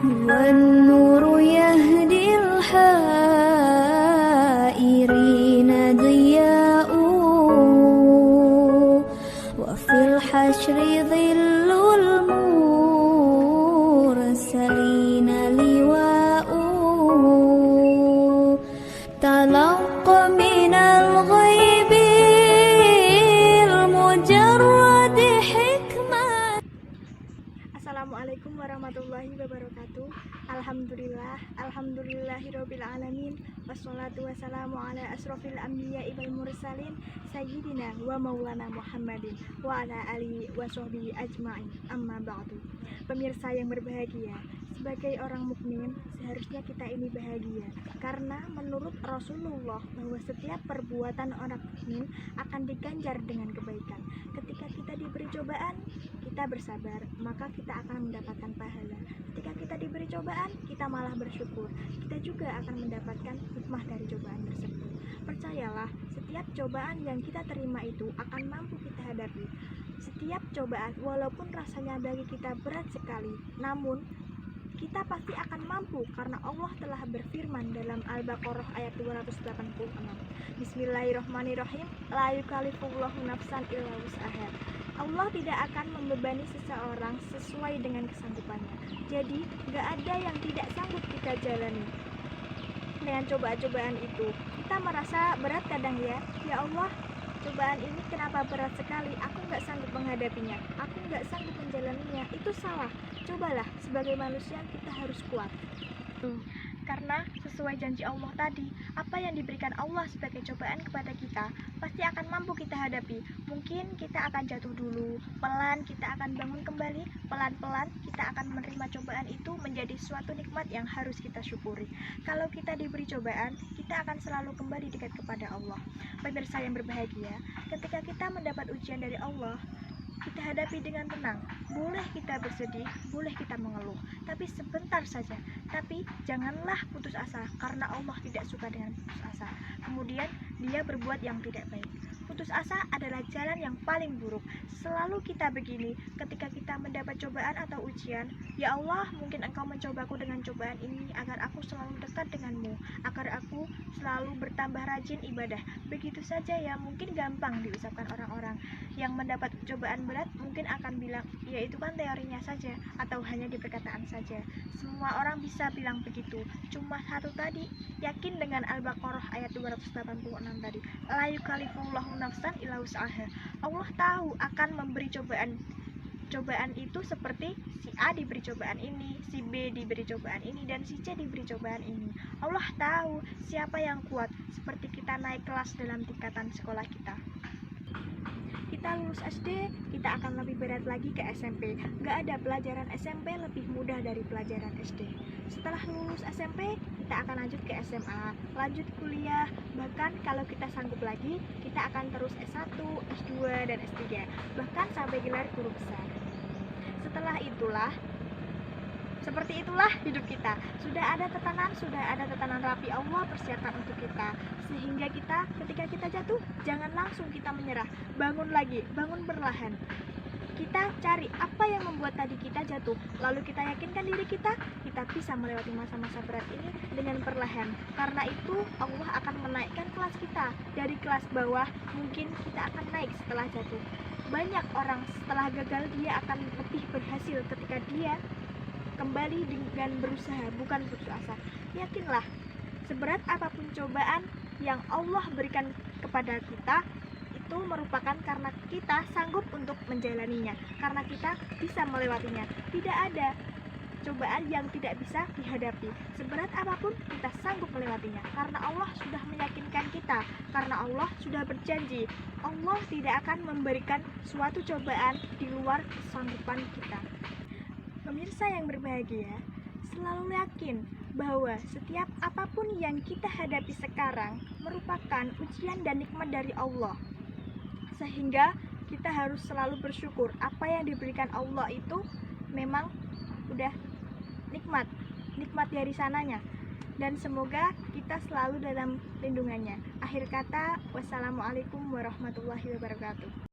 والنور يهدي الحائرين ضياء وفي الحشر ظل المرسلين لواء تلق من الغيب المجرد حكمة. Assalamualaikum warahmatullahi wabarakatuh. Alhamdulillahirabbil alamin. Wassalatu wassalamu ala asrofil anbiya'i wal mursalin sayyidina wa maulana Muhammadin wa ala alihi wa sahbihi ajma'in. Amma ba'du. Pemirsa yang berbahagia, sebagai orang mukmin seharusnya kita ini bahagia karena menurut Rasulullah bahwa setiap perbuatan orang mukmin akan diganjar dengan kebaikan. Ketika kita diberi cobaan, kita bersabar, maka kita akan mendapatkan pahala. Ketika kita diberi cobaan, kita malah bersyukur, kita juga akan mendapatkan hikmah dari cobaan tersebut. Percayalah, setiap cobaan yang kita terima itu akan mampu kita hadapi. Setiap cobaan, walaupun rasanya bagi kita berat sekali, namun kita pasti akan mampu karena Allah telah berfirman dalam Al-Baqarah ayat 286. Bismillahirrahmanirrahim. La yukallifullahu nafsan illa wus'aha. Allah tidak akan membebani seseorang sesuai dengan kesanggupannya. Jadi, gak ada yang tidak sanggup kita jalani. Dengan cobaan-cobaan itu, kita merasa berat kadang ya. Ya Allah, cobaan ini kenapa berat sekali? Aku gak sanggup menghadapinya. Aku gak sanggup menjalaninya. Itu salah. Cobalah, sebagai manusia kita harus kuat. Karena sesuai janji Allah tadi, apa yang diberikan Allah sebagai cobaan kepada kita pasti akan mampu kita hadapi. Mungkin kita akan jatuh dulu, pelan kita akan bangun kembali, pelan-pelan kita akan menerima cobaan itu menjadi suatu nikmat yang harus kita syukuri. Kalau kita diberi cobaan, kita akan selalu kembali dekat kepada Allah. Pemirsa yang berbahagia, ketika kita mendapat ujian dari Allah, kita hadapi dengan tenang. Boleh kita bersedih, boleh kita mengeluh, tapi sebentar saja. Tapi janganlah putus asa, karena Allah tidak suka dengan putus asa. Kemudian dia berbuat yang tidak baik. Putus asa adalah jalan yang paling buruk. Selalu kita begini, ketika kita mendapat cobaan atau ujian, ya Allah, mungkin Engkau mencobaku dengan cobaan ini agar aku selalu dekat denganmu, agar aku selalu bertambah rajin ibadah. Begitu saja ya, mungkin gampang diucapkan orang-orang yang mendapat cobaan berat, mungkin akan bilang, ya itu kan teorinya saja, atau hanya di perkataan saja. Semua orang bisa bilang begitu, cuma satu tadi, yakin dengan Al-Baqarah ayat 286 tadi, la yukallifullahu nafsan illa wus'aha. Allah tahu akan memberi cobaan itu seperti si A diberi cobaan ini, si B diberi cobaan ini, dan si C diberi cobaan ini. Allah tahu siapa yang kuat, seperti kita naik kelas dalam tingkatan sekolah kita. Kita lulus SD, kita akan lebih berat lagi ke SMP. Gak ada pelajaran SMP lebih mudah dari pelajaran SD. Setelah lulus SMP, kita akan lanjut ke SMA, lanjut kuliah. Bahkan kalau kita sanggup lagi, kita akan terus S1, S2, dan S3. Bahkan sampai gelar guru besar. Seperti itulah hidup kita. Sudah ada tatanan rapi Allah persiapkan untuk kita. Sehingga kita, ketika kita jatuh, jangan langsung kita menyerah. Bangun lagi, bangun perlahan. Kita cari apa yang membuat tadi kita jatuh. Lalu kita yakinkan diri kita bisa melewati masa-masa berat ini dengan perlahan. Karena itu, Allah akan menaikkan kelas kita. Dari kelas bawah, mungkin kita akan naik setelah jatuh. Banyak orang setelah gagal, dia akan lebih berhasil ketika dia kembali dengan berusaha, bukan putus asa. Yakinlah, seberat apapun cobaan yang Allah berikan kepada kita, itu merupakan karena kita sanggup untuk menjalaninya, karena kita bisa melewatinya. Tidak ada cobaan yang tidak bisa dihadapi. Seberat apapun kita sanggup melewatinya, karena Allah sudah meyakinkan kita, karena Allah sudah berjanji, Allah tidak akan memberikan suatu cobaan di luar kesanggupan kita. Pemirsa yang berbahagia, selalu yakin bahwa setiap apapun yang kita hadapi sekarang merupakan ujian dan nikmat dari Allah. Sehingga kita harus selalu bersyukur apa yang diberikan Allah itu memang udah nikmat dari sananya. Dan semoga kita selalu dalam lindungannya. Akhir kata, wassalamualaikum warahmatullahi wabarakatuh.